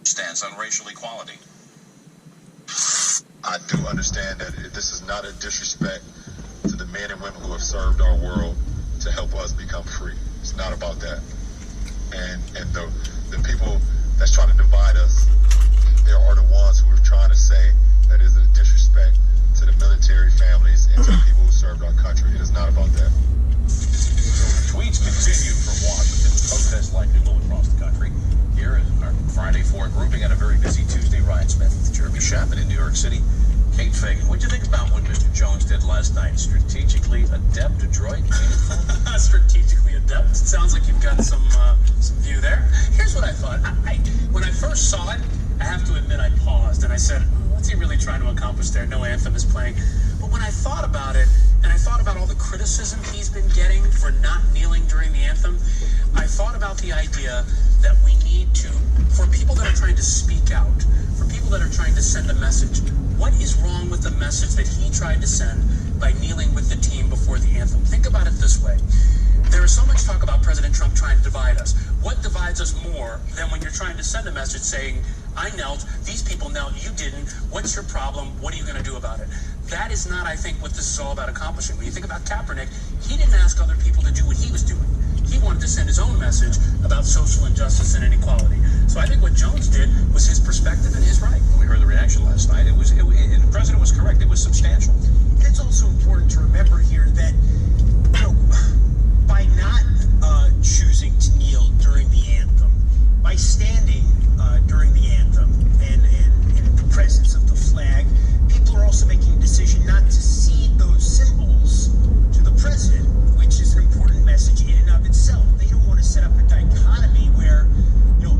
Stance on racial equality. I do understand that this is not a disrespect to the men and women who have served our world to help us become free. It's not about that. And the people that's trying to divide us, there are the ones who are trying to say that is a disrespect to the military families and to the people who served our country. It is not about that. So tweets continue from Washington. Protests likely will across the country. Here is our Friday Four grouping at a very busy Tuesday. Ryan Smith, Jeremy Chapman in New York City. Kate Fagan, what do you think about what Mr. Jones did last night? Strategically adept, adroit, meaningful? Strategically adept. It sounds like you've got some view there. Here's what I thought. When I first saw it, I have to admit I paused and I said, what's he really trying to accomplish there? No anthem is playing. But when I thought about it, and I thought about all the criticism he's been getting for not kneeling during the anthem, I thought about the idea that we need to, for people that are trying to speak out, for people that are trying to send a message, what is wrong with the message that he tried to send by kneeling with the team before the anthem? Think about it this way. There is so much talk about President Trump trying to divide us. What divides us more than when you're trying to send a message saying, I knelt, these people knelt, you didn't, what's your problem, what are you going to do about it? That is not, I think, what this is all about accomplishing. When you think about Kaepernick, he didn't ask other people to do what he was doing. He wanted to send his own message about social injustice and inequality. So I think what Jones did was his perspective and his right. We heard the reaction last night. The president was correct. It was substantial. And it's also important to remember here that, by not choosing to kneel during the anthem, by standing during the anthem and in the presence of the flag, people are also making a decision not to cede those symbols to the president, which is an important message in and of itself. They don't want to set up a dichotomy where,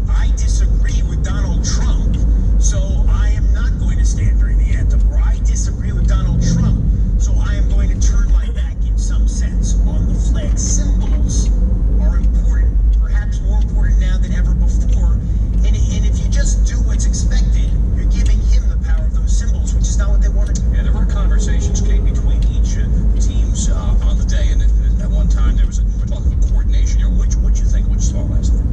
I disagree with Donald Trump, so I am not going to stand during the anthem, or I disagree with Donald Trump, so I am going to turn my back in some sense on the flag. Symbols are important, perhaps more important now than ever before, and if you just do what's expected, you're giving him the power of those symbols, which is not what they want to do. Yeah, there were conversations, Kate, between each teams on the day, and at one time there was a talk of coordination here. What do you think, what you saw last night?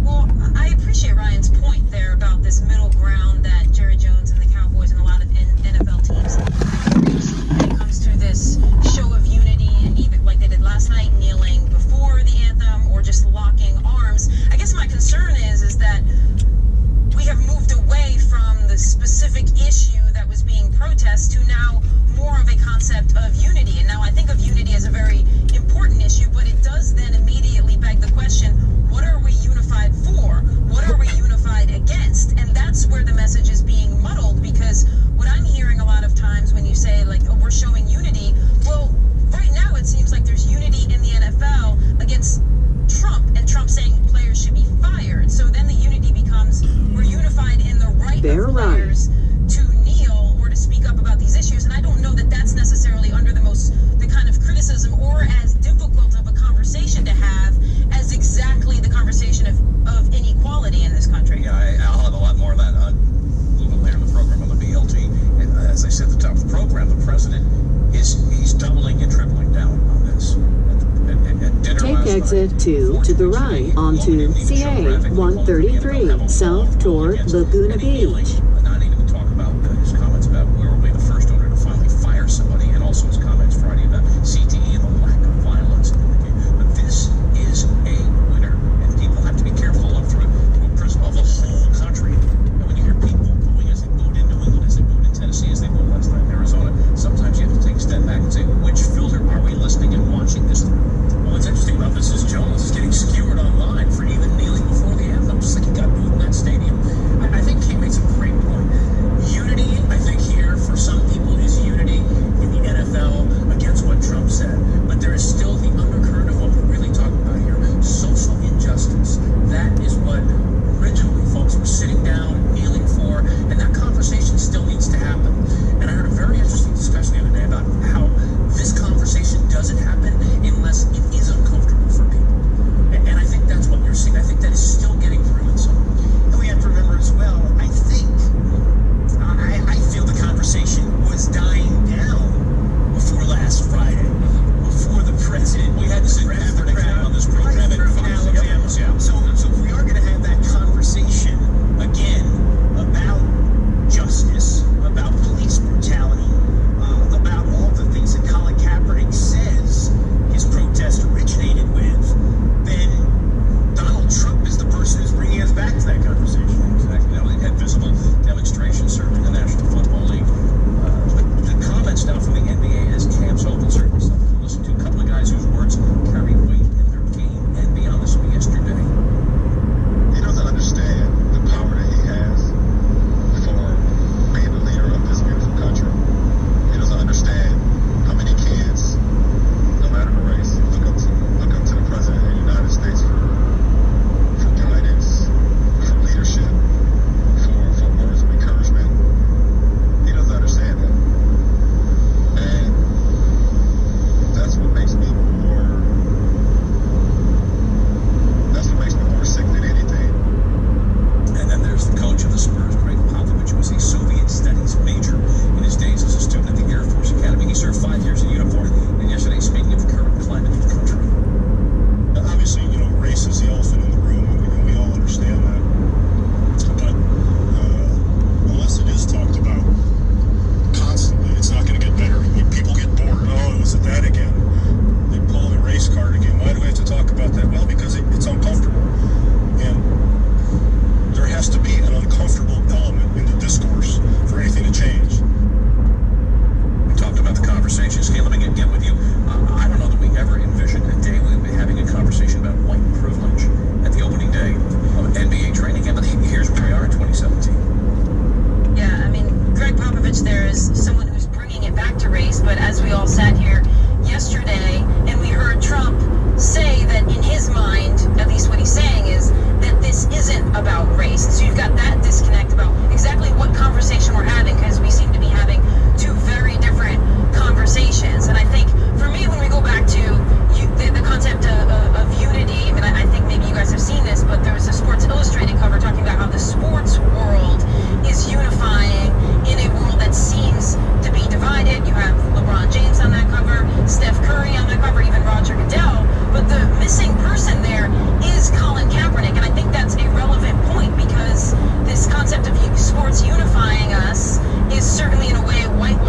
Well, I appreciate Ryan's point there about this middle ground that Jerry Jones and the Cowboys and a lot of NFL teams when it comes to this show of unity, and even like they did last night, kneeling before the anthem or just locking arms. I guess my concern is that we have moved away from the specific issue that was being protested to now more of a concept of unity. And now I think of unity as a very important issue, but it does then immediately beg the question, what are we unified for? What are we unified against? And that's where the message is being muddled, because what I'm hearing a lot of times when you say, we're showing unity, well, right now it seems like there's unity in the NFL against Trump, and Trump saying players should be fired. So then the unity becomes, we're unified in the right of players to kneel or to speak up about these issues. And I don't know that that's necessarily under the kind of criticism or as difficult of a conversation to have as exactly the conversation of inequality in this country. Yeah, I'll have a lot more of that a little bit later in the program on the BLT. And as I said at the top of the program, the president he's doubling and tripling down on this. At dinner Take exit 2 to the right onto CA 133 south toward Laguna Beach. Not even to talk about his comments about where will be the first owner to finally fire somebody, and also his comments Friday about CTE and the lack of violence in the game. But this is a winner, and people have to be careful to look through a prism of the whole country. And when you hear people booing as they booed in New England, as they booed in Tennessee, as they booed last night in Arizona, sometimes you have to take a step back and say, which filter are we listening and watching this through? Well, what's interesting about this is Jones is getting skewered online for even kneeling before the anthem, just like he got booed in that stadium. I think Kate makes a great point.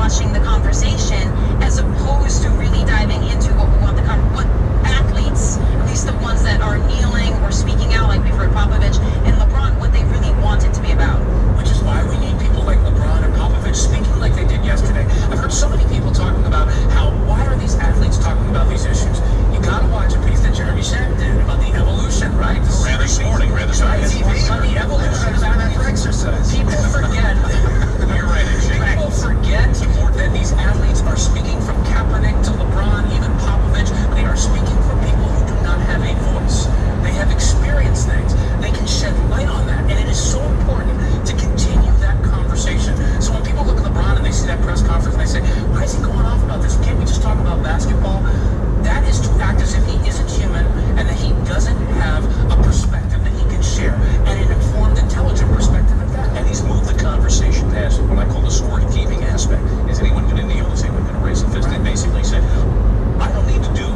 watching the conversation as opposed to really diving into what we want what athletes, at least the ones that are kneeling or speaking out, like we've heard Popovich and LeBron, what they really want it to be about. Which is why we need people like LeBron and Popovich speaking like they did yesterday. I've heard so many people talking about why are these athletes talking about these issues? You gotta watch a piece that Jeremy Shen did about the evolution, right? Rather this morning. On the evolution of athletes for exercise. People forget. You're right, actually. People forget that these athletes are speaking from Kaepernick to LeBron, even Popovich. They are speaking for people who do not have a voice. They have experienced things. They can shed light on that. And it is so important to continue that conversation. So when people look at LeBron and they see that press conference and they say, why is he going off about this? Can't we just talk about basketball? That is to act as if he isn't human and that he doesn't have a perspective that he can share. And an informed, intelligent perspective at that. And he's moved the conversation past what I call the scorekeeping aspect. Is anyone going to kneel? Is anyone going to raise a fist? They basically said, I don't need to do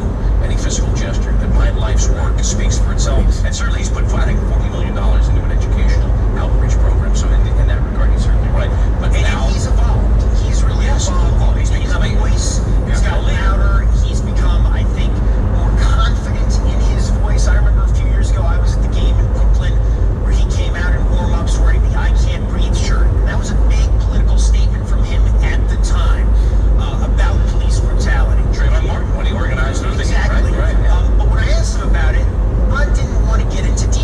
any physical gesture, that my life's work speaks for itself. And certainly he's put, I think, $40 million into an educational outreach program. So in that regard, he's certainly right. But And now he's evolved. He's really evolved. He's become a voice. He's got louder. He's become, I think, more confident in his voice. I remember a few years ago, I was at the game in Brooklyn where he came out in warm-ups wearing the I Can't Breathe shirt. And that was a big political statement from him at the time about police brutality. Trayvon Martin, when he organized those things. Exactly. Right. But when I asked him about it, Ron didn't want to get into detail.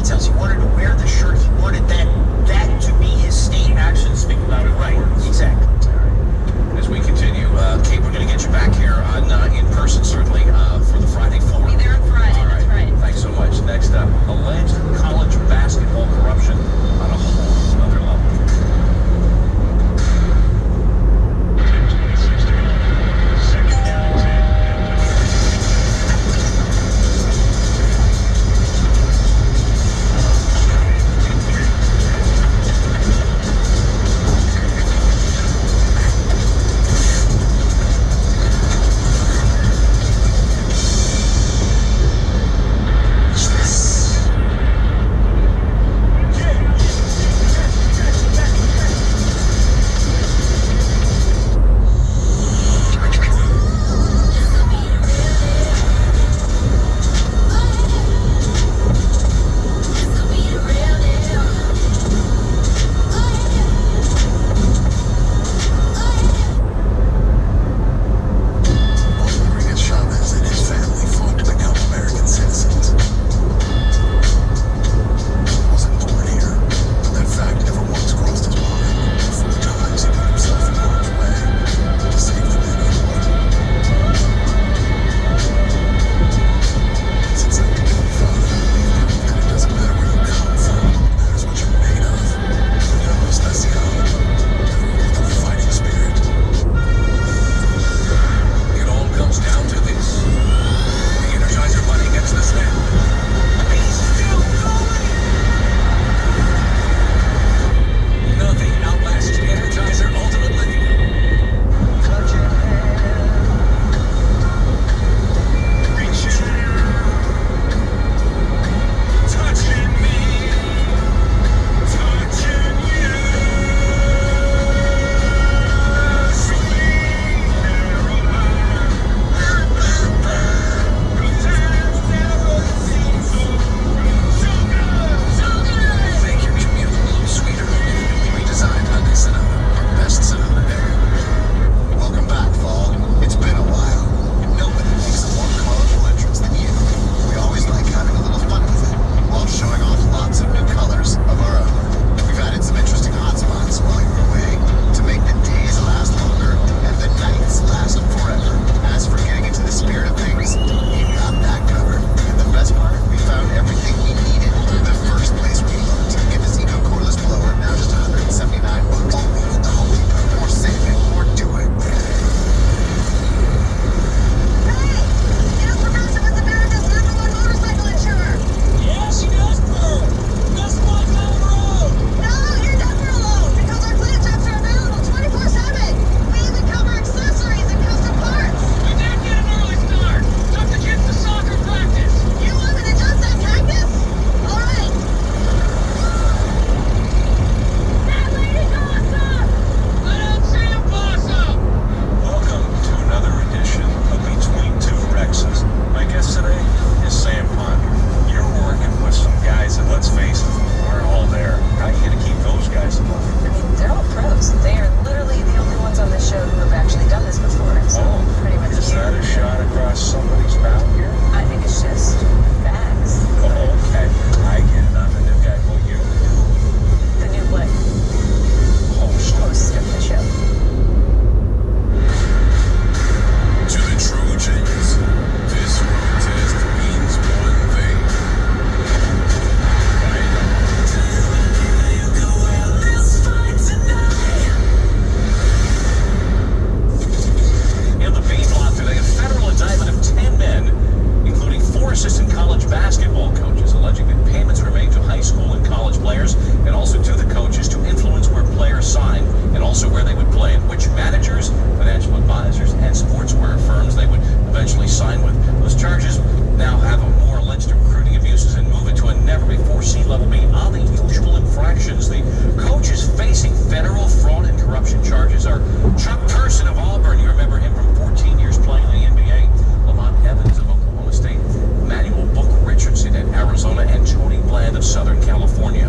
basketball coaches, alleging that payments were made to high school and college players and also to the coaches to influence where players sign and also where they would play and which managers, financial advisors, and sportswear firms they would eventually sign with. Those charges now have a more alleged recruiting abuses and move it to a never-before-seen level beyond the usual infractions. The coaches facing federal fraud and corruption charges are Chuck Person of Auburn. You remember him from 14 years playing in the NBA. Lamont Evans of Oklahoma State. Manuel Book Richardson at Arizona. And Tony Bland of Southern California.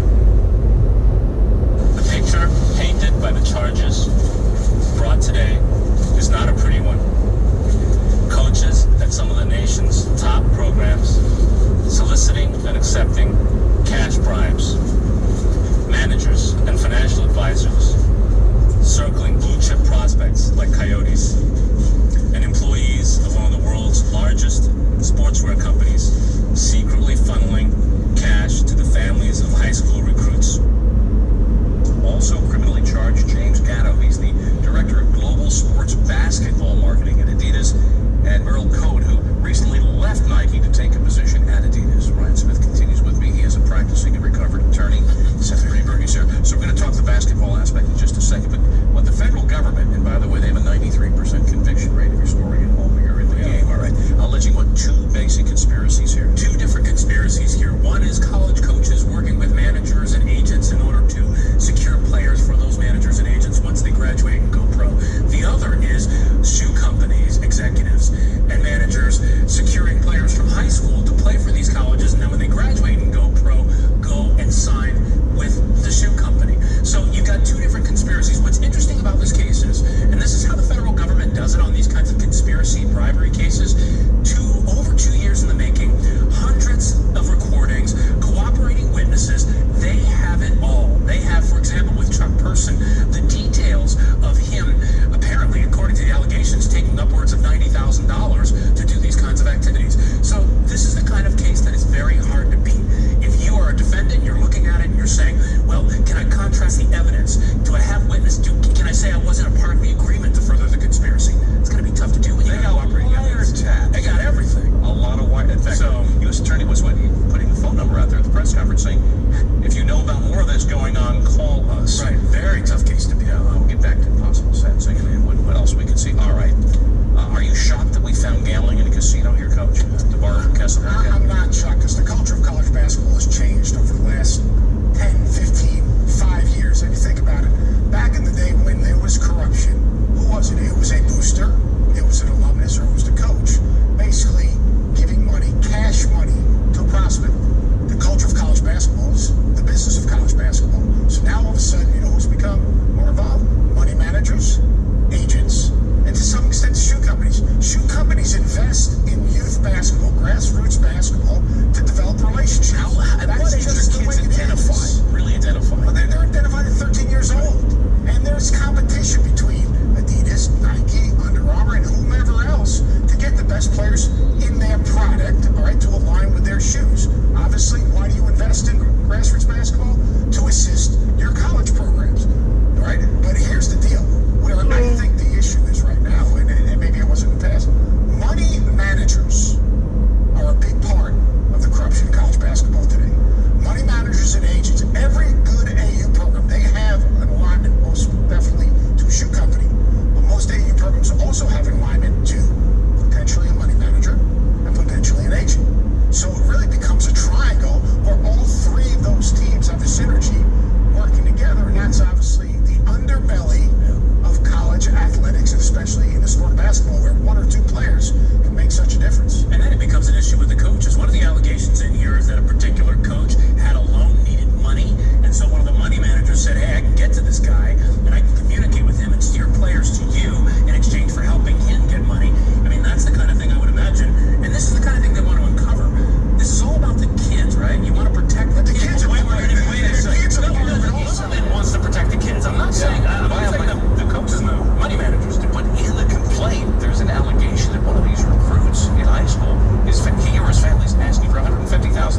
The picture painted by the charges brought today is not a pretty one. Coaches at some of the nation's top programs soliciting and accepting cash bribes. Managers and financial advisors circling blue chip prospects like coyotes. And employees of one of the world's largest sportswear companies secretly funneling cash to the families of high school recruits. Also criminally charged James Gatto. He's the director of global sports basketball marketing at Adidas. And Merle Code, who recently left Nike to take a position at Adidas. Ryan Smith continues with me. He is a practicing and recovered attorney. Seth Greenberg is here. So we're going to talk the basketball aspect in just a second. But what the federal government, and by the way, they have a 93% conviction rate if you're scoring at home or you're in the game. All right. Alleging what? Two basic conspiracies here. Two different conspiracies here. One is college coaches working with managers and agents in order to secure players for those managers and agents once they graduate and go pro. The other is shoe companies, executives, and managers securing players from high school to play for these colleges, and then when they graduate and go pro, go and sign with the shoe company. So you've got two different conspiracies. What's interesting about this case is, and this is how the federal government does it on these kinds of conspiracy bribery cases, over 2 years in the making, hundreds of recordings, cooperating witnesses, they have it all. They have, for example, with Chuck Person, the details of him, apparently, according to the allegations, taking upwards of $90,000 to do these kinds of activities. So this is the kind of case that is very hard to beat. If you are a defendant, you're looking at it and you're saying, well, can I contrast the evidence? Do I have witness? Can I say I wasn't a part of the agreement to further the conspiracy? It's going to be tough to do when you got cooperating evidence. They got everything. A lot of wire. In fact, U.S. Attorney was putting the phone number out there at the press conference saying, if you know about more of this going on, call us. Right. Very tough case to beat. Yeah, I'll get back to possible sentencing and what else we can see. All right. Are you shocked that we found gambling in a casino here, Coach? DeBar Casablanca? I'm not shocked because the culture of college basketball has changed over the last 10, 15, 5 years. And you think about it, back in the day when there was corruption, who was it? It was a booster, it was an alumnus, or it was the coach. Basically giving money, cash money, to a prospect. The culture of college basketball is the business of college basketball. So now all of a sudden, you know who's become more involved? Money managers, agents, and to some extent shoe companies. Shoe companies invest in youth basketball, grassroots basketball, to develop relationships. That's just the way it is. Really identify. Well, they're identified at 13 years old. And there's competition between Adidas, Nike, Under Armour, and whomever else to get the best players in their product, all right, to align with their shoes. Obviously, why do you invest in grassroots basketball? To assist your college programs, all right? But here's the deal. Where I think the issue is right now, and maybe it wasn't in the past, money managers are a big part of the corruption in college basketball today. Money managers and agents, every good AU program, they have an alignment most definitely to a shoe company. But most AU programs also have an alignment to potentially a money manager and potentially an agent. So it really becomes a triangle where all three of those teams have a synergy working together, and that's obviously the underbelly of college athletics, and especially in the sport of basketball, where one or two players can make such a difference. And then it becomes an issue with the coaches. One of the allegations in here is that a particular coach had a loan, needed money, and so one of the money managers said, hey, I can get to this guy, and I can communicate with him and steer players to you in exchange for helping him get money. I mean, that's the kind of thing I would imagine. And this is the kind of thing they want to uncover. This is all about the kids, right? You want to protect the kids. The government wants to protect the kids. I'm not saying the coaches and the money managers do. But in the complaint, there's an allegation that one of these recruits in high school, he or his family's asking for $150,000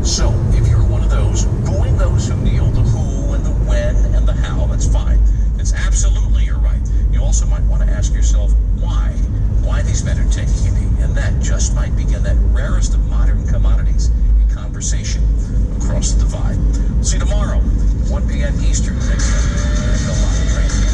So, if you're one of those booing those who kneel, the who and the when and the how, that's fine. It's absolutely your right. You also might want to ask yourself why. Why these men are taking a knee. And that just might begin that rarest of modern commodities, a conversation across the divide. See you tomorrow, 1 p.m. Eastern, next up, NFL Live Training.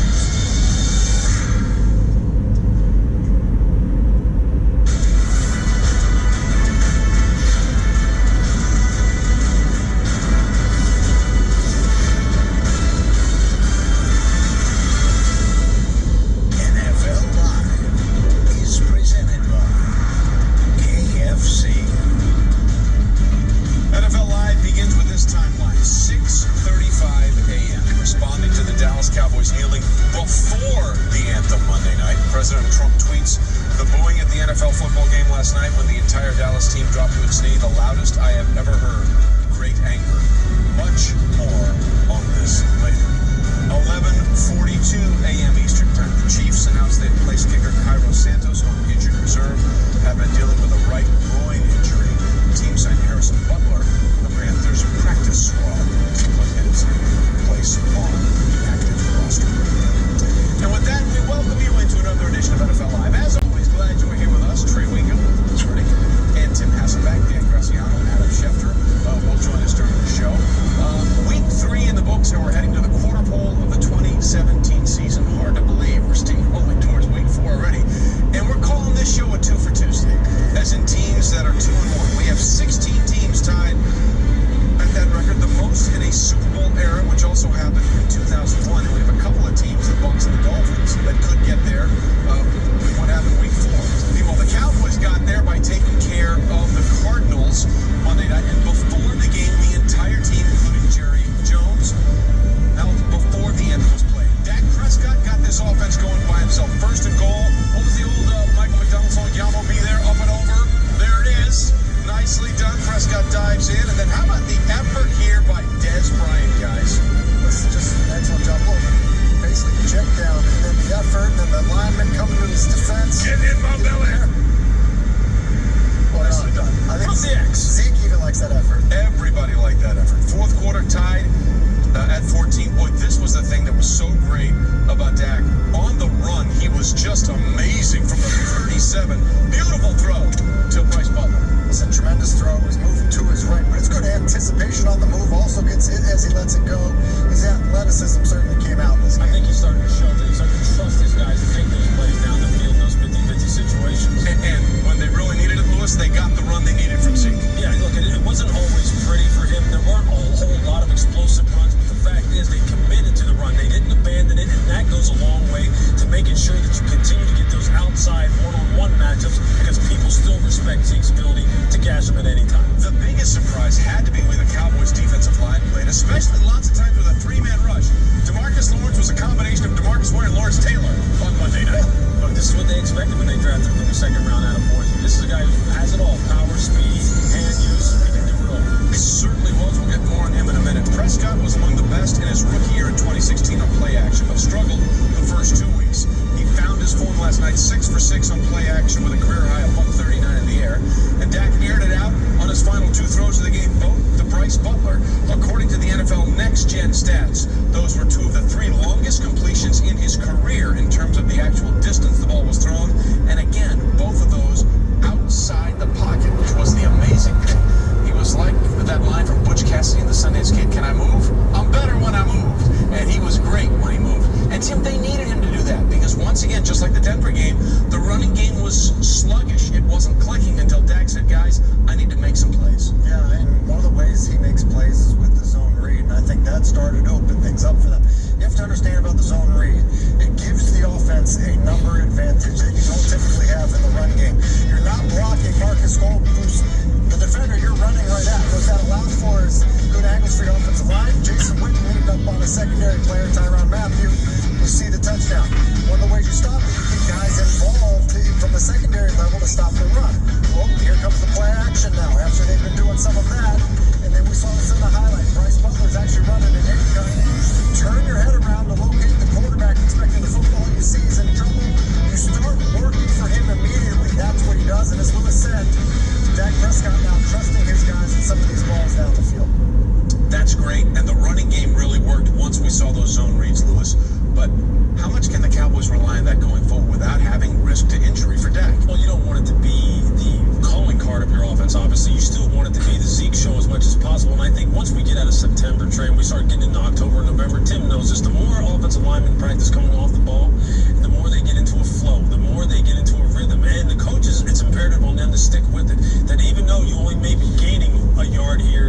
Started to open things up for them. You have to understand about the zone read. It gives the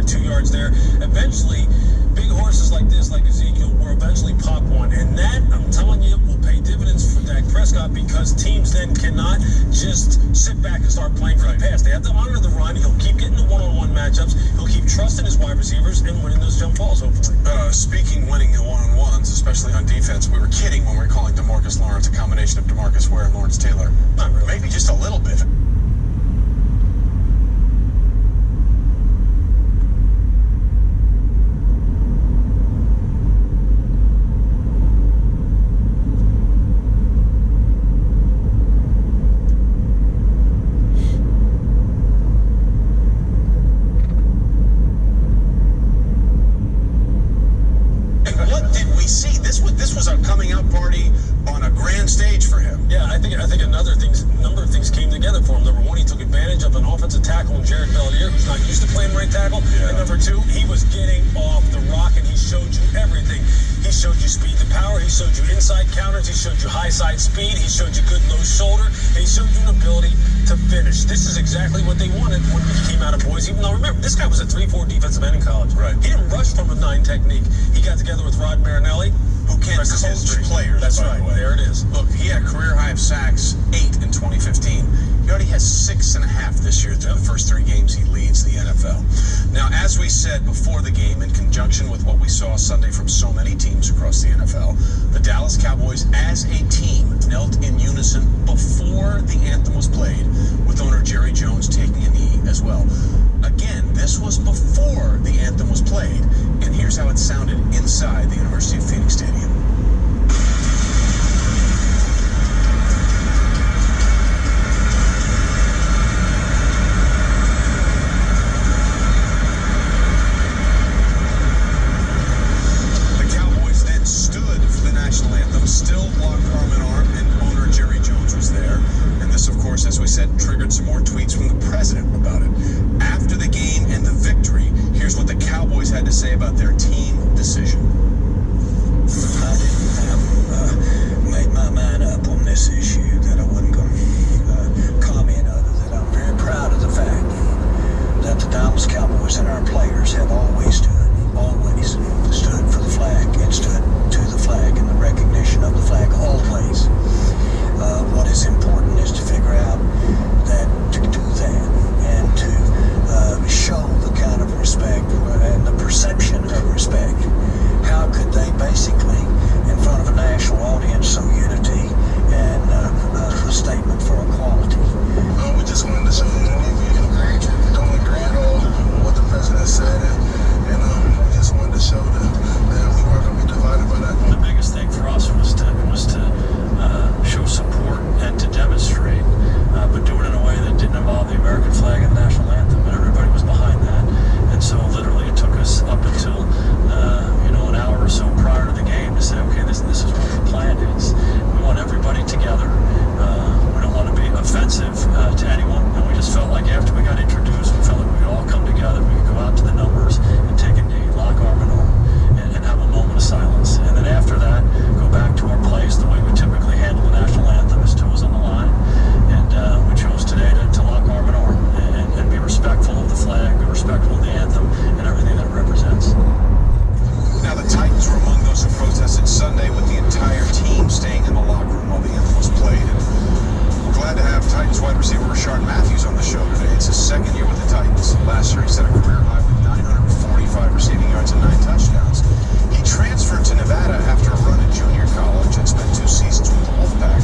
2 yards there. Eventually, big horses like this, like Ezekiel, will eventually pop one. And that, I'm telling you, will pay dividends for Dak Prescott, because teams then cannot just sit back and start playing for the pass. They have to honor the run. He'll keep getting the one-on-one matchups. He'll keep trusting his wide receivers and winning those jump balls, hopefully. Speaking winning the one-on-ones, especially on defense, we were kidding when we were calling DeMarcus Lawrence a combination of DeMarcus Ware and Lawrence Taylor. Not really. Maybe just a little bit. This was a coming out party on a grand stage for him. Yeah, I think a number of things came together for him. Number one, he took advantage of an offensive tackle in Jared Bellier, who's not used to playing right tackle. Yeah. And number two, he was getting off the rock, and he showed you everything. He showed you speed to power. He showed you inside counters. He showed you high side speed. He showed you good low shoulder. And he showed you an ability to finish. This is exactly what they wanted when he came out of Boise. Even though, remember, this guy was a 3-4 defensive end in college. Right. He didn't rush from a 9 technique. He got together with Rod Marinelli, Who can't coach players. That's by right. the way. There it is. Look, he had a career high of sacks, 8 in 2015. He already has 6.5 this year through the first 3 games he leads the NFL. Now, as we said before the game, in conjunction with what we saw Sunday from so many teams across the NFL, the Dallas Cowboys as a team knelt in unison before the anthem was played, with owner Jerry Jones taking a knee as well. Again, this was before the anthem was played, and here's how it sounded inside the University of Phoenix Stadium. Still locked arm in arm, and owner Jerry Jones was there. And this, of course, as we said, triggered some more tweets from the president about it. After the game and the victory, here's what the Cowboys had to say about their team decision. I didn't made my mind up on this issue that I wasn't going to comment other than I'm very proud of the fact that the Dallas Cowboys and our players have always stood for the flag and stood to the flag and the recognition of the flag always. What is important is to figure out that to do that and to show the kind of respect and the perception of respect. How could they basically, in front of a national audience, show unity and a statement for equality? We just wanted to show unity. We don't agree at all with what the president said, and we just wanted to show that we weren't going to be divided by that. The biggest thing for us was to show support and to demonstrate, but do it in a way that didn't involve the American flag and the national anthem, and everybody was behind that. And so literally it took us up until an hour or so prior to the game to say, okay, this is what the plan is. We want everybody together. We don't want to be offensive to anyone, and we just felt like after we got introduced, we felt like we could all come together, we could go out to the numbers and take a knee, lock arm in arm, and have a moment of silence. And then after that, go back to our place the way we typically handle the national anthem, is toes on the line. And we chose today to lock arm in arm and be respectful of the flag, be respectful of the anthem, and everything that it represents. Now, the Titans were among those who protested Sunday, with the entire team staying in the locker room while the anthem was played. And we're glad to have Titans wide receiver Rashard Matthews on the show today. It's his second year with the Titans. Last year, he set a career high with 945 receiving yards and 9 touchdowns. He transferred to Nevada after a run at junior college and spent 2 seasons with the Wolfpack.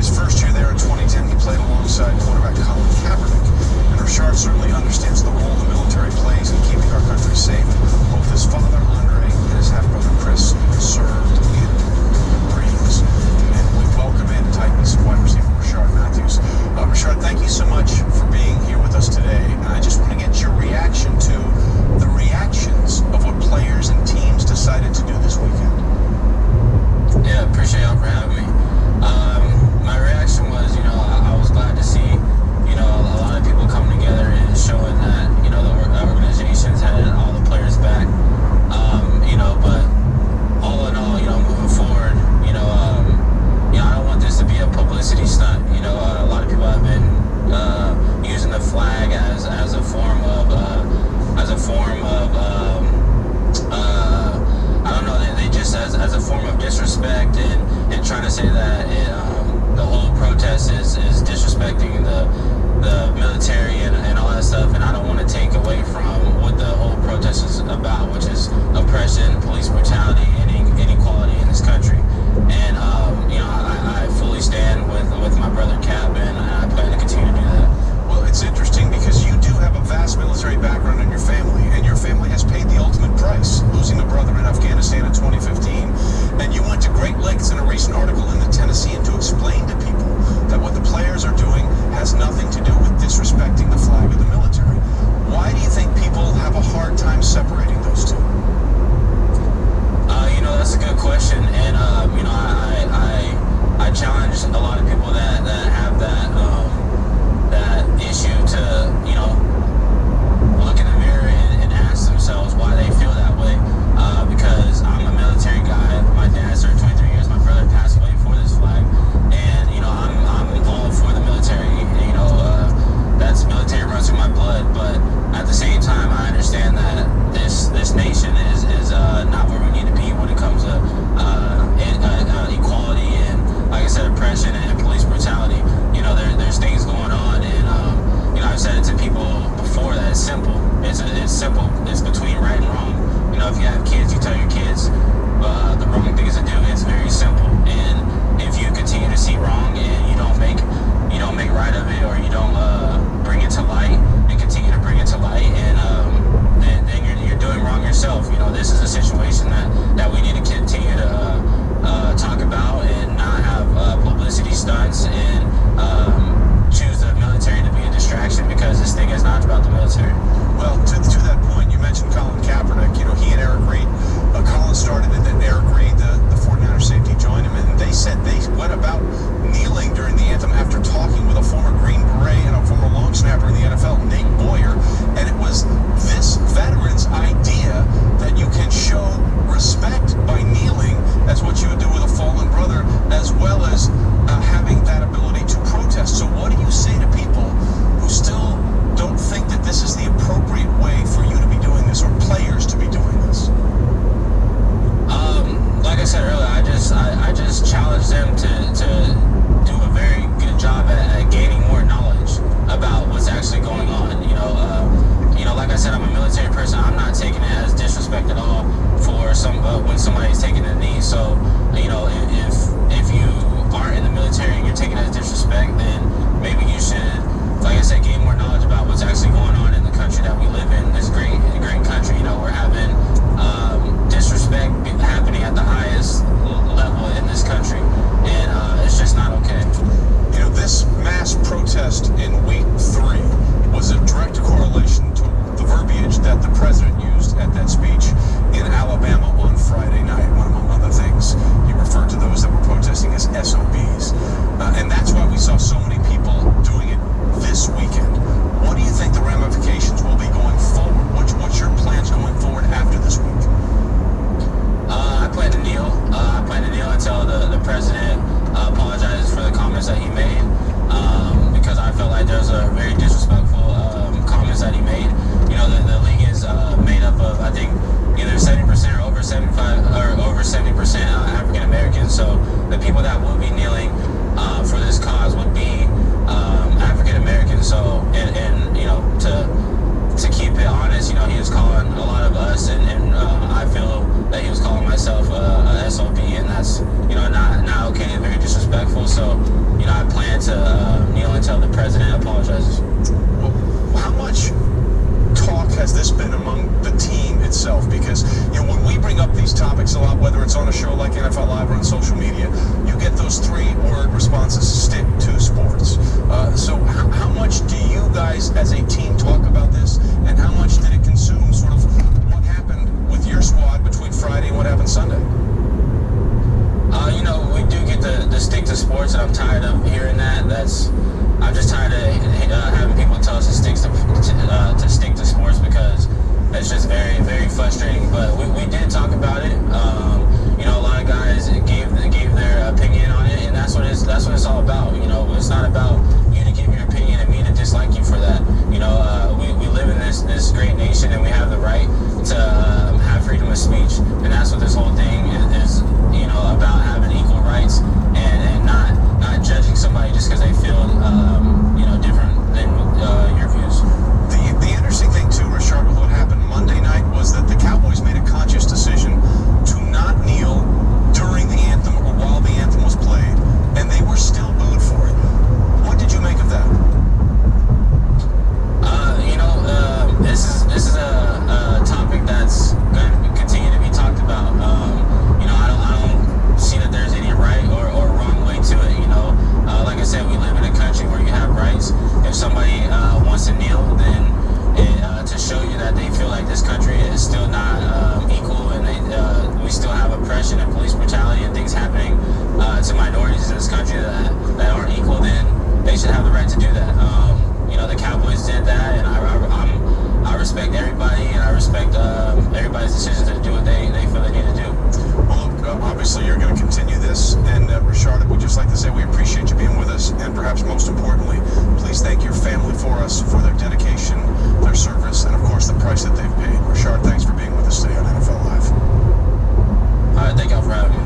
His first year there in 2010, he played alongside quarterback Colin Kaepernick. And Rashard certainly understands the role the military plays in keeping our country safe. Both his father, Andre, and his half-brother, Chris, served in the Marines. And we welcome in Titans wide receiver Rashard Matthews. Rashard, thank you so much for being here with us today. I just want to get your reaction to the reactions of what players and teams decided to do this weekend. Yeah, appreciate y'all for having me. My reaction was, I was glad to see, a lot of people coming together and showing that, this thing is not about the military. Well, to that point, you mentioned Colin Kaepernick. You know, he and Eric Reid, Colin started it, and Eric Reid, the 49er safety, joined him, and they said they went about kneeling during the anthem after talking with a former Green Beret and a former long snapper in the NFL, Nate Boyer, and it was this veteran's idea that you can show respect by kneeling, as what you would do with a fallen brother, as well as having that ability to protest. So what do you say to people who still don't think that this is the appropriate way for you to be doing this, or players to be doing this? Like I said earlier, I just challenge them to do a very good job at gaining more knowledge about what's actually going on. Like I said, I'm a military person. I'm not taking it as disrespect at all for when somebody's taking a knee. So, if you aren't in the military and you're taking it as disrespect, then maybe you should, like I said, gain more knowledge about what's actually going on in the country that we live in. This great country. We're having disrespect happening at the highest level in this country, and it's just not okay. This mass protest in week 3 was a direct correlation to the verbiage that the president used at that speech in Alabama on Friday night. Among other things, he referred to those that were protesting as SOBs. And that's why we saw so many people doing it this weekend. What do you think the ramifications will be going forward? What's your plans going forward after this week? I plan to kneel. I plan to kneel until the president apologizes for the comments that he made, because I felt like there's a very disrespectful comments that he made. The league is made up of, I think, either 70% or over 75 or over 70% African Americans. So the people that will be kneeling for this cause would be African Americans. So and to keep it honest, he was calling a lot of us, and I feel that he was calling myself a SOB, and that's not okay, very disrespectful. So I plan to kneel until the president apologizes. Well, how much talk has this been among the team itself? Because when we bring up these topics a lot, whether it's on a show like NFL Live or on social media, you get those 3-word responses: stick to sports. So how much do you guys as a team talk about this, and how much did it consume sort of what happened with your squad between Friday and what happened Sunday? We do get the stick to sports, and I'm tired of hearing that. I'm just tired of having people tell us to stick to sports, because it's just very, very frustrating. But we did talk about it. A lot of guys gave their opinion on it, and that's what it's all about. It's not about you to give your opinion and me to dislike you for that. We live in this great nation, and we have the right to have freedom of speech, and that's what this whole thing is about, having equal rights and not judging somebody just because they feel different than your views. The interesting thing too, Rashard, with what happened Monday night was that the Cowboys made a conscious decision to not kneel during the anthem or while the anthem was played, and they were still booed for it. What did you make of that? This is a topic that's going to continue to be talked about. I don't see that there's any right or wrong way to it. Like I said, we live in a country where you have rights. If somebody wants to kneel, then to show you that they feel like this country is still not equal, and we still have oppression and police brutality and things happening to minorities in this country that aren't equal, then they should have the right to do that. The Cowboys did that, and I respect everybody, and I respect everybody's decision to do what they feel they need to do. Well, look, obviously you're going to continue this, and Rashard, we'd just like to say we appreciate you being with us, and perhaps most importantly, please thank your family for us for their dedication, their service, and of course the price that they've paid. Rashard, thanks for being with us today on NFL Live. All right, thank y'all for having me.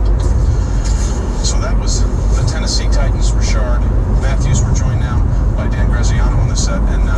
So that was the Tennessee Titans, Rashard Matthews. We're joined now by Dan Graziano on the set, and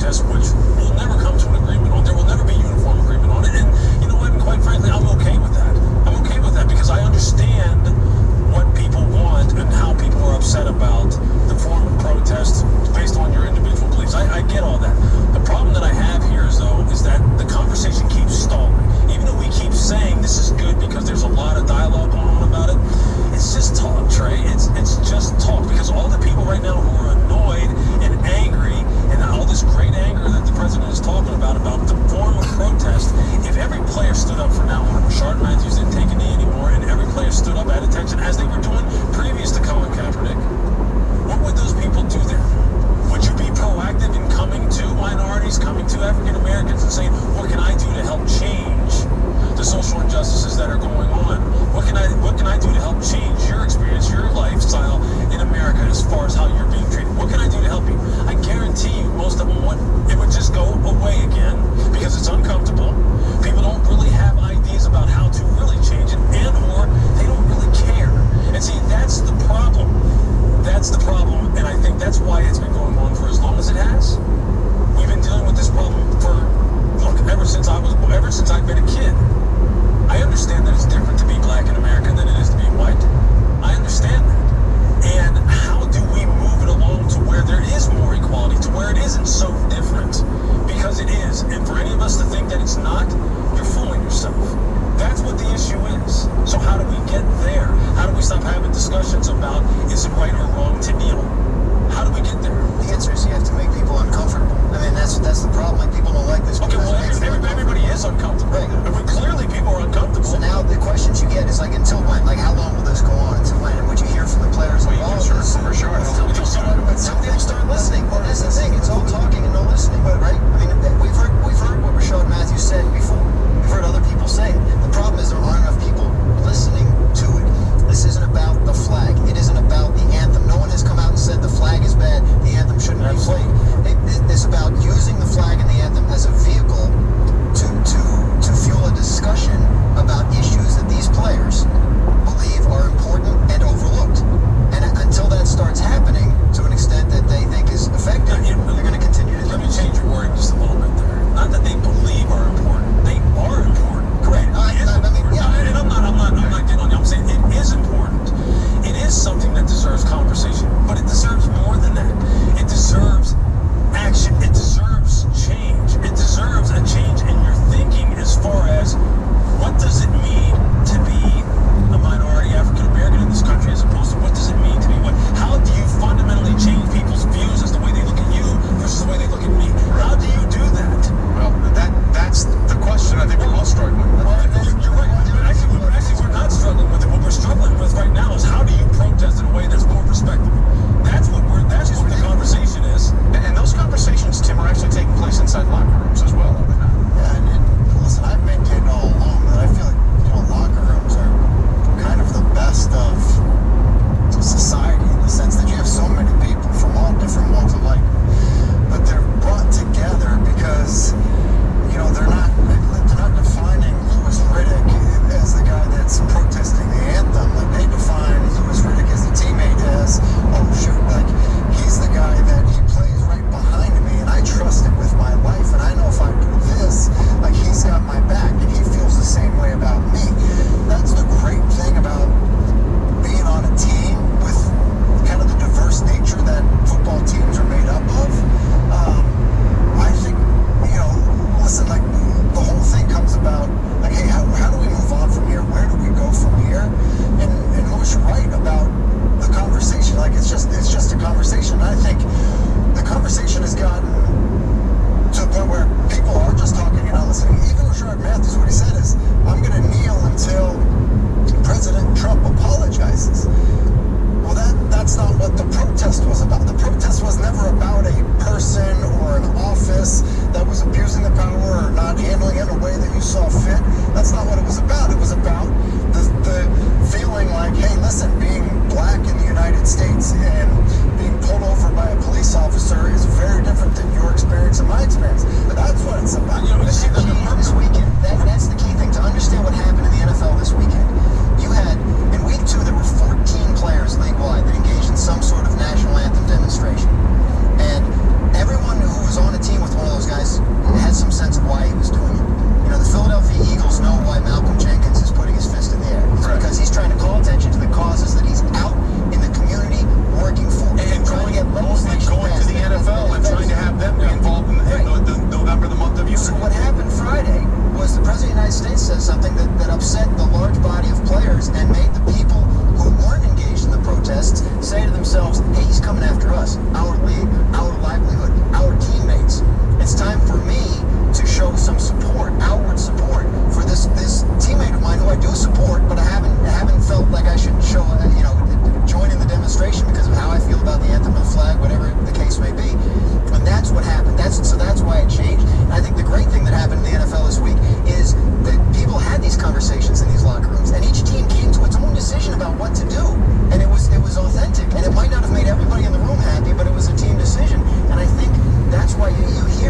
protest, which we'll never come to an agreement on. There will never be uniform agreement on it. And you know what? And quite frankly, I'm okay with that. I'm okay with that because I understand what people want and how people are upset about the form of protest based on your individual beliefs. I get all that. The problem that I have here is that the conversation keeps stalling. Even though we keep saying this is good because there's a lot of dialogue going on about it, it's just talk, Trey. It's just talk because all the people right now who are annoyed and angry and all this great anger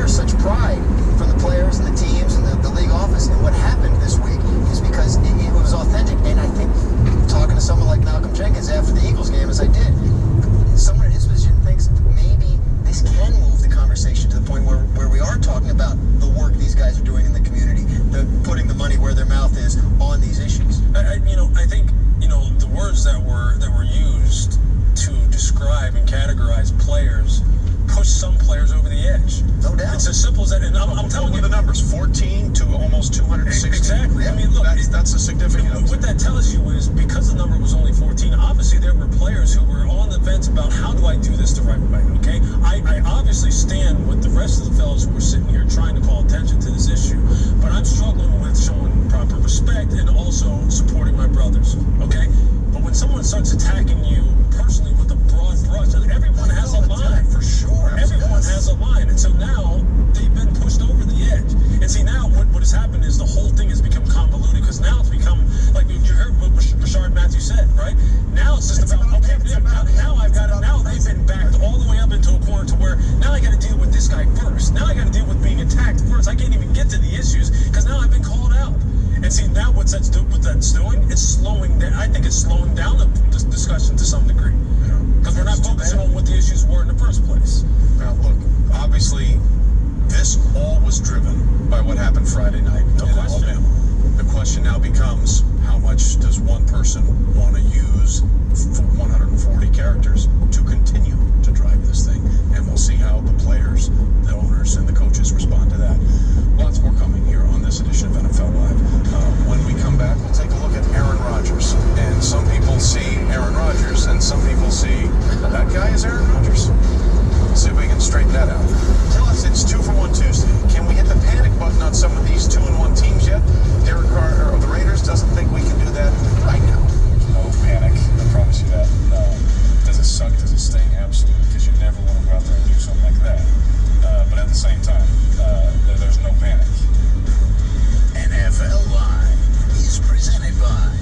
there's such pride from the players and the teams and the league office in what happened this week is because it was authentic. And I think talking to someone like Malcolm Jenkins after the Eagles game, as I did, someone in his position thinks maybe this can move the conversation to the point where we are talking about the work these guys are doing in the community, putting the money where their mouth is on these issues. I think the words that were used to describe and categorize players push some players over the edge. No doubt. It's as simple as that. And I'm telling you the numbers, 14 to almost 260. Exactly. Yeah, I mean, look, that's a significant uptick. What that tells you is because the number was only 14, obviously there were players who were on the fence about how do I do this the right way, okay? I obviously stand with the rest of the fellows who were sitting here trying to call attention to this issue, but I'm struggling with showing proper respect and also supporting my brothers, okay? But when someone starts attacking you personally with a broad brush, everyone has a line. For sure. Everyone has a line. And so now they've been pushed over the edge. And see, now what has happened is the whole thing has become convoluted because now it's become, like you heard what Rashard Matthews said, right? Now it's just about okay, now I've got it. Now they've been backed all the way up into a corner to where now I got to deal with this guy first. Now I got to deal with being attacked first. I can't even get to the issues because now I've been called out. And see, now what that's doing, it's slowing down. I think it's slowing down the discussion to some degree. Because we're not focusing on what the issues were in the first place. Now, look, obviously, this all was driven by what happened Friday night in Alabama. The question now becomes, how much does one person want to use 140 characters to continue to drive this thing? And we'll see how the players, the owners, and the coaches respond to that. Lots more coming here on this edition of NFL Live. When we come back, we'll take a look at Aaron Rodgers. And some people see Aaron Rodgers, and some people see that guy is Aaron Rodgers. See if we can straighten that out. Tell us, it's 2 for 1 Tuesday. Can we hit the panic button on some of these 2-1 teams yet? Derek Carr of the Raiders doesn't think we can do that right now. There's no panic. I promise you that. Does it suck? Does it sting? Absolutely. Because you never want to go out there and do something like that. But at the same time, there's no panic. NFL Live is presented by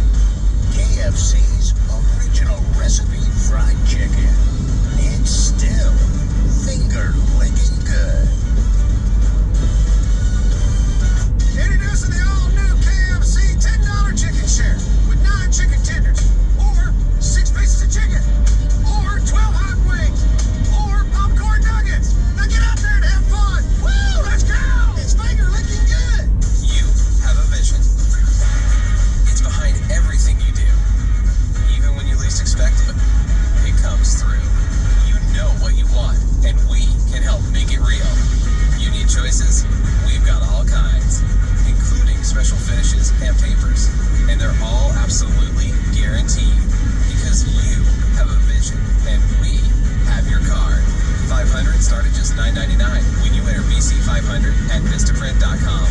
KFC's original recipe fried chicken. It's still finger-licking good. Introducing the all-new KFC $10 chicken share with 9 chicken tenders, or 6 pieces of chicken, or 12 hot wings, or popcorn nuggets. Now get out there and have fun. Woo, let's go! It's finger-licking good. You have a vision. It's behind everything you do. Even when you least expect it, it comes through. You know what you want, and we can help make it real. You need choices? We've got all kinds, including special finishes and papers. And they're all absolutely guaranteed because you have a vision and we have your card. 500 start at just $9.99 when you enter BC500 at Vistaprint.com.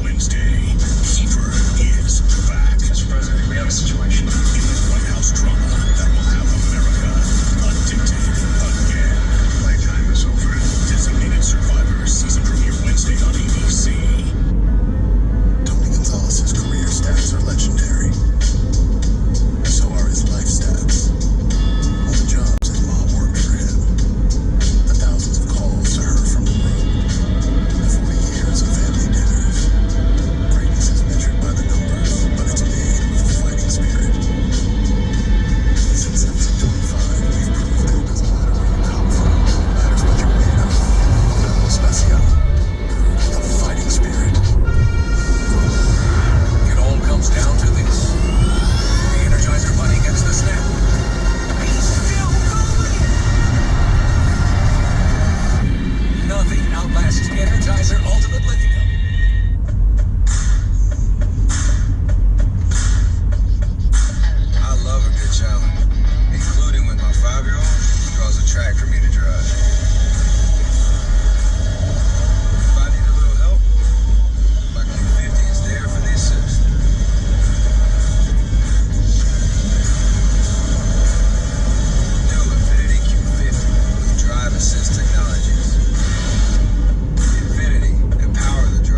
Wednesday, Keeper is back. Mr. President, we have a situation in the White House drama that will have America addicted again. Playtime is over. Designated Survivor season premiere Wednesday on ABC. Tony Gonzalez's career stats are legendary. So are his life stats. All the jobs his mom worked for him. The thousands of calls to her from the road. The 40 years of family dinners. Greatness is measured by the numbers, but it's made with a fighting spirit. Since 1725, we've proved that it doesn't matter where you come from, it matters what you're made of. Special. The fighting spirit. It all comes down to this. The Energizer Bunny gets the snap. He's still going! Nothing outlasts Energizer Ultimate Lithium. I love a good challenge, including when my 5-year-old draws a track for me to drive. If I need a little help, my Q50 is there for the assist. New Infinity Q50 with drive assist technologies. Infinity, empower the driver.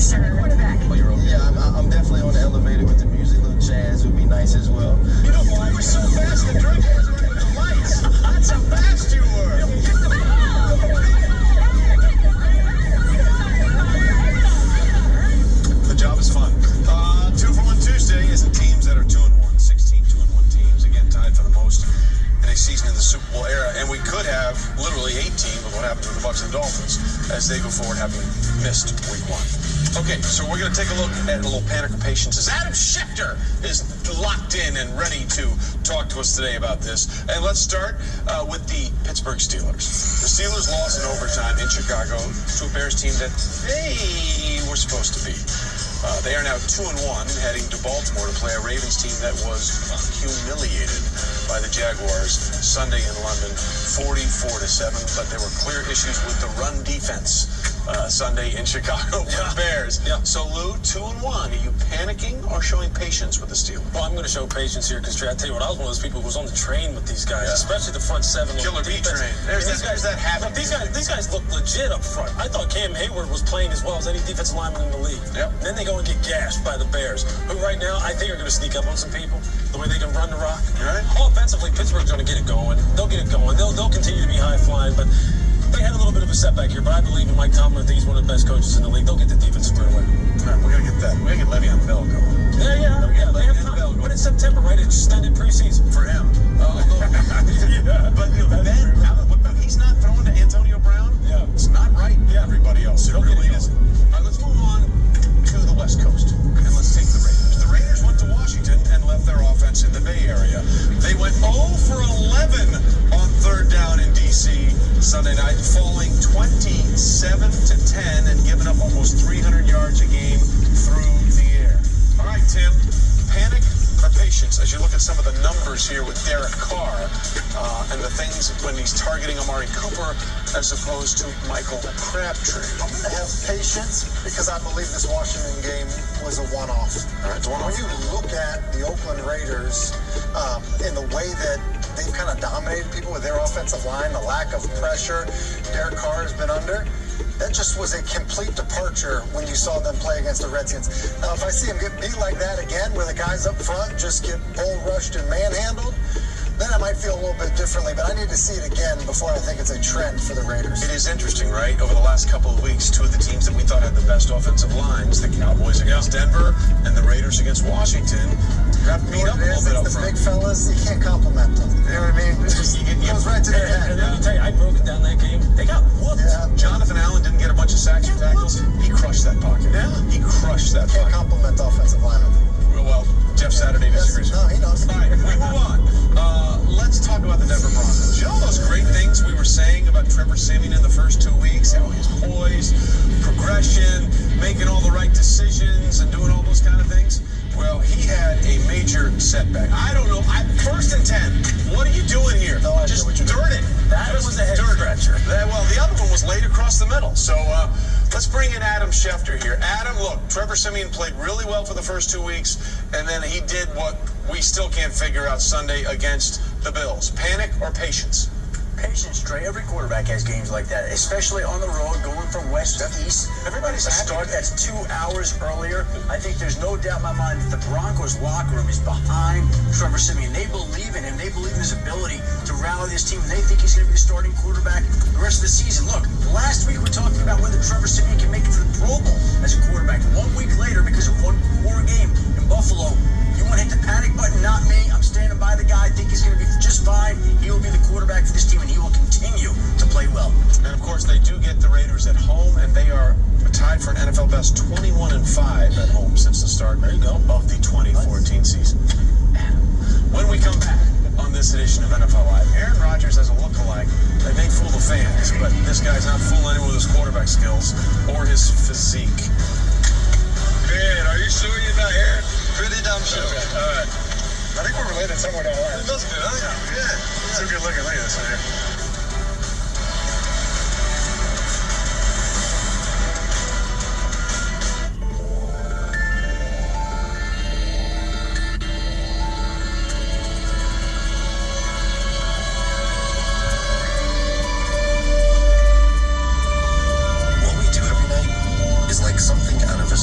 your starting quarterback. Oh, you're okay. Yeah, I'm definitely on the elevator with the music. A little jazz would be nice as well. You know, boy, we're so fast the drink was already with the lights. That's how fast you were. The job is fun. 2 for 1 Tuesday is in teams that are 2-1. 16 2-1 teams. Again, tied for the most in a season in the Super Bowl era. And we could have literally 18 with what happens with the Bucs and Dolphins as they go forward, having missed week 1. Okay, so we're going to take a look at a little panic of patience as Adam Schefter is locked in and ready to talk to us today about this. And let's start with the Pittsburgh Steelers. The Steelers lost in overtime in Chicago to a Bears team that they were supposed to beat. They are now 2-1, heading to Baltimore to play a Ravens team that was humiliated by the Jaguars Sunday in London, 44-7. But there were clear issues with the run defense Sunday in Chicago for the Bears. Yeah. So, Lou, 2-1. Are you panicking or showing patience with the Steelers? Well, I'm going to show patience here because I tell you what, I was one of those people who was on the train with these guys, especially the front seven. Killer B train. There's that habit. These guys look legit up front. I thought Cam Hayward was playing as well as any defensive lineman in the league. Yep. Then they go and get gashed by the Bears, who right now I think are going to sneak up on some people. The way they can run the rock. Right. Offensively, Pittsburgh's going to get it going. They'll get it going. They'll continue to be high flying, but they had a little bit of a setback here. But I believe in Mike Tomlin. I think he's one of the best coaches in the league. They'll get the defense squared away. All right, we're going to get that. We're going to get Le'Veon Bell going. Yeah. They have time. But it's September, right? It's extended preseason For him. But Ben, he's not throwing to Antonio Brown. Yeah. It's not right to everybody else. It really isn't. All right, let's move on to the West Coast. And let's take the Raiders. The Raiders went to Washington and left their offense in the Bay Area. They went 0 for 11 on third down in D.C. Sunday night, falling 27-10 and giving up almost 300 yards a game through the air. All right, Tim, panic or patience as you look at some of the numbers here with Derek Carr and the things when he's targeting Amari Cooper as opposed to Michael Crabtree. I'm going to have patience because I believe this Washington game was a one-off. All right, it's a one-off. When you look at the Oakland Raiders in the way that they've kind of dominated people with their offensive line, the lack of pressure Derek Carr has been under, that just was a complete departure when you saw them play against the Redskins. Now, if I see them get beat like that again, where the guys up front just get bull rushed and manhandled, then I might feel a little bit differently, but I need to see it again before I think it's a trend for the Raiders. It is interesting, right? Over the last couple of weeks, two of the teams that we thought had the best offensive lines, the Cowboys against Denver and the Raiders against Washington, got beat up a little bit up the front. big fellas, you can't compliment them. You know what I mean? It just goes right to their head. And let me tell you, I broke it down that game. They got whooped. Yeah. Jonathan Allen didn't get a bunch of sacks or tackles. He crushed that pocket. Yeah. He crushed that Can't pocket. compliment the offensive lineman. Well, Jeff Saturday disagrees. No, he knows. All right, we move on. Let's talk about the Denver Broncos. You know those great things we were saying about Trevor Siemian in the first 2 weeks, how he's poised, progression, making all the right decisions, and doing all those kind of things? Well, he had a major setback. I don't know. First and 10. What are you doing here? No idea Just what you're dirt it. That was a head scratcher. Well, the other one was laid across the middle. So let's bring in Adam Schefter here. Adam, look, Trevor Siemian played really well for the first 2 weeks, and then he did what we still can't figure out Sunday against the Bills. Panic or patience? Patience, Trey. Every quarterback has games like that, especially on the road, going from west to east. Everybody's a start that's 2 hours earlier. I think there's no doubt in my mind that the Broncos locker room is behind Trevor Siemian. They believe in him. They believe in his ability to rally this team, and they think he's going to be the starting quarterback the rest of the season. Look, last week we were talking about whether Trevor Siemian can make it to the Pro Bowl as a quarterback. 1 week later, because of one poor game in Buffalo, you want to hit the panic button? Not me. I'm standing by the guy. I think he's going to be just fine. He will be the quarterback for this team, and he will continue to play well. And, of course, they do get the Raiders at home, and they are tied for an NFL best 21-5 at home since the start of the 2014 season. When we come back on this edition of NFL Live, Aaron Rodgers has a look-alike that may fool the fans, but this guy's not fooling anyone with his quarterback skills or his physique. Man, are you sure you're not Aaron? Pretty damn sure. Okay. All right. I think we're related somewhere down the line. It must be, huh? Yeah. It's a good looking. Look at this one here. What we do every night is like something out of a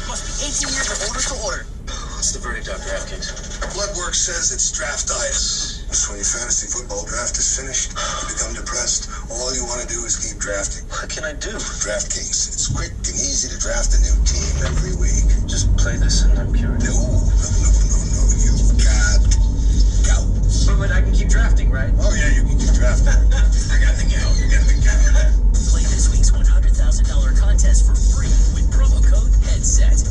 must be 18 years or older to order. What's the verdict, Dr. Atkins? Blood work says it's draftitis. So when your fantasy football draft is finished, you become depressed. All you want to do is keep drafting. What can I do? DraftKings. It's quick and easy to draft a new team every week. Just play this and I'm cured. No. You've got gout. But I can keep drafting, right? Oh, yeah, you can keep drafting. I got the gout. You got the gout. Play this week's $100,000 contest for free with promo code HEADSET.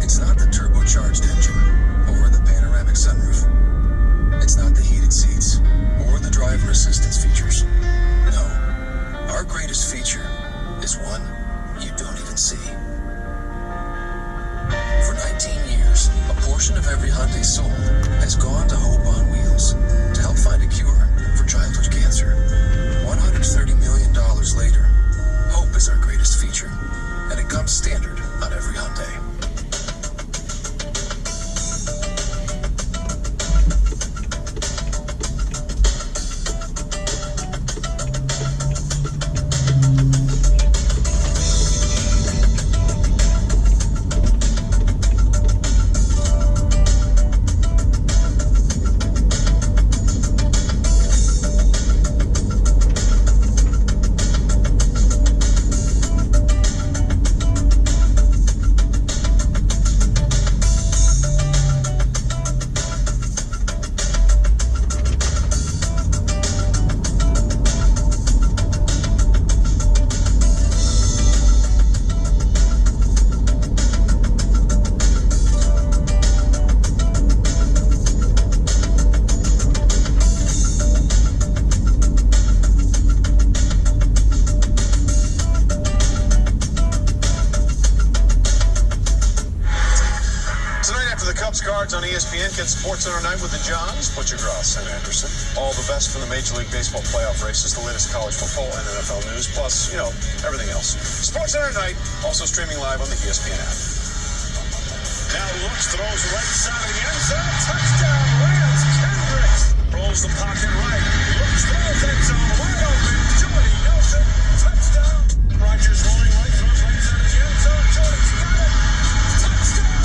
It's not the turbocharged engine or the panoramic sunroof. It's not the heated seats or the driver assistance features. No, our greatest feature is one you don't even see. For 19 years, a portion of every Hyundai sold has gone to Hope on Wheels to help find a cure for childhood cancer. $130 million later, hope is our greatest feature, and it comes standard on every Hyundai. On ESPN, get Sports Center Night with the Johns. Butcher Gross and Anderson. All the best from the Major League Baseball playoff races, the latest college football and NFL news, plus, everything else. Sports Center Night, also streaming live on the ESPN app. Now looks, throws right side of the end zone. Touchdown, Lance Kendricks. Rolls the pocket right. Looks, throws end zone. Wide open. Jordy Nelson. Touchdown. Rodgers rolling right, throws right side of the end zone. Jordy's got it. Touchdown.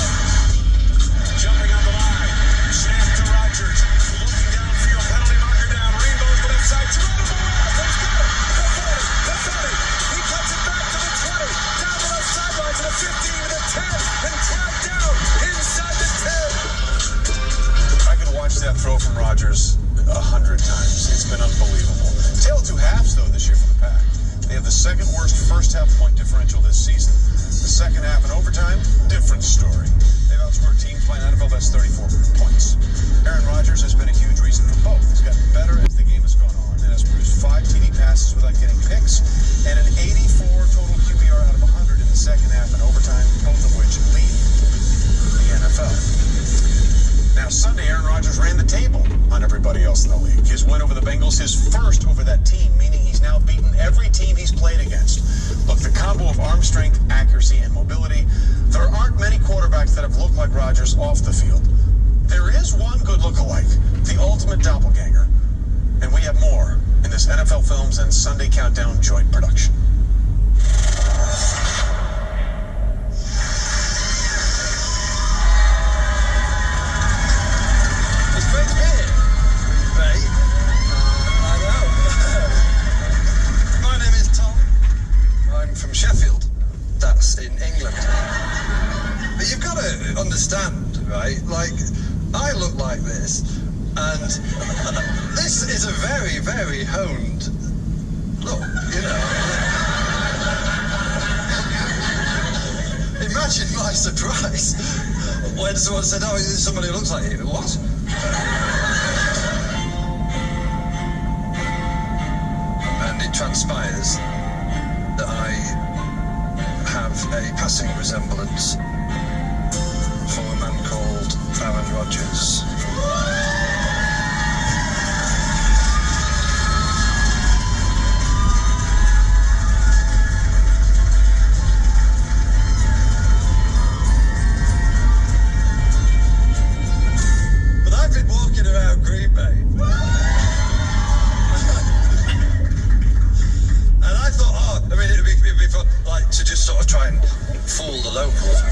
Jumping on the line. Snap to Rodgers. Looking downfield. Penalty marker down. Rainbows to left side. Geronimo Allison. He's got it. The 40. The 30. He cuts it back to the 20. Down the left sideline to the 15 to the 10. And tagged down inside the 10. I could watch that throw from Rodgers 100 times. It's been unbelievable. Tale of two halves, though, this year for the Pack. They have the second worst first half point differential this season. The second half in overtime, different story. They've outscored teams playing NFL best 34 points. Aaron Rodgers has been a huge reason for both. He's gotten better as the game has gone on and has produced 5 TD passes without getting picks and an 84 total QBR out of 100 in the second half and overtime, both of which lead the NFL. Now Sunday, Aaron Rodgers ran the table on everybody else in the league. His win over the Bengals, his first over that team, meaning he's now beaten every team he's played against. Look, the combo of arm strength, accuracy, and mobility, there aren't many quarterbacks that have looked like Rodgers off the field. There is one good lookalike, the ultimate doppelganger. And we have more in this NFL Films and Sunday Countdown joint production. It's great to be here. Right? I know. My name is Tom. I'm from Sheffield. That's in England. But you've got to understand, right? Like, I look like this, and this is a very, very honed look, Imagine my surprise when someone said, oh, there's somebody who looks like you. What? And it transpires that I have a passing resemblance from a man called Aaron Rodgers. But I've been walking around Green Bay. And I thought, it'd be fun, like, to just sort of try and locals.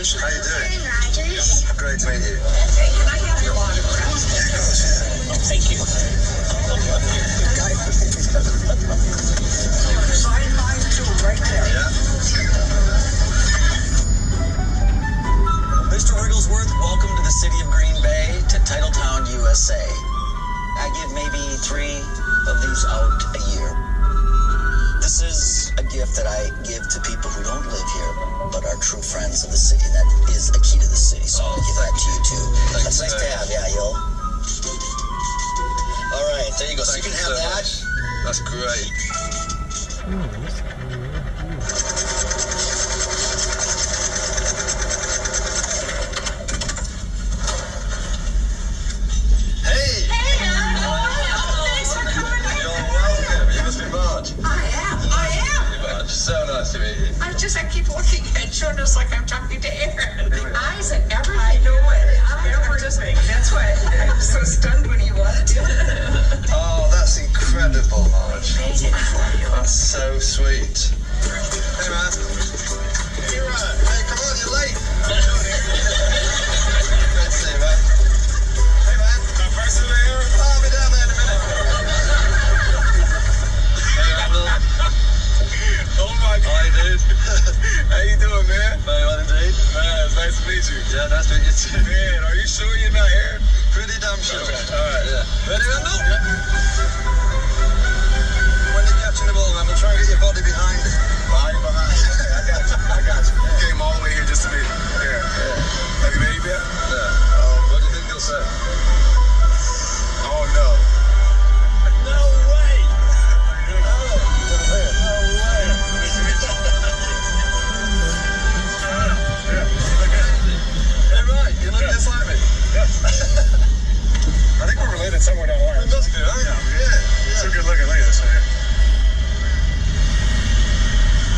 How you doing? Hey, Rogers. Great to meet you. Hey, can I have your autograph? Yeah, of course, yeah. Oh, thank you. Sign mine too, right there. Yeah. Mr. Wigglesworth, welcome to the city of Green Bay, to Titletown, USA. I give maybe 3 of these out a year. This is a gift that I give to people who don't live here, but are true friends of the city. And that is a key to the city, so I'll give that to you too. That's nice to have, yeah, yo. All right, there you go. So you can have that. That's great. Hey! Thanks for coming in. You're welcome. You must be Marge. I am. Hey, Marge. So nice to meet you. I keep looking at you and it's like I'm talking to Aaron. The eyes and everything. I know it. Everything. That's why I was so stunned when he walked in. Oh, that's incredible, Marge. Amazing for you. That's so sweet. Hey, man. Hey, come on, you're late. Great to see you, man. Hey, man. I'll be down there in a minute. Hey, Randall. Oh my God. Hi, dude. How you doing, man? Very well indeed. Man, it's nice to meet you. Yeah, nice to meet you too. Man, are you sure you're not here? Pretty damn sure. Okay, all right. Yeah. Ready, Randall? When you're catching the ball, Randall, try and get your body behind it. Body behind you. Okay, I got you. You came all the way here just to meet me. Yeah. Have you met him yet? No. What do you think he'll say? Oh, no. No way. Hey, right, you look just like me. I think we're related somewhere down the line. We must be, right? Yeah. So good looking. Look at this right here.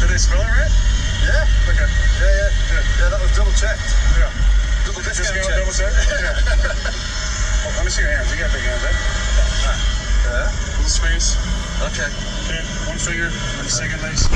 Did they spell it right? Yeah. Okay. Yeah, that was double checked. Yeah. Double Just discount give check. double check? Yeah. Oh, let me see your hands. You got big hands, right? Yeah. Little space. Okay. Okay. One finger on the second lace.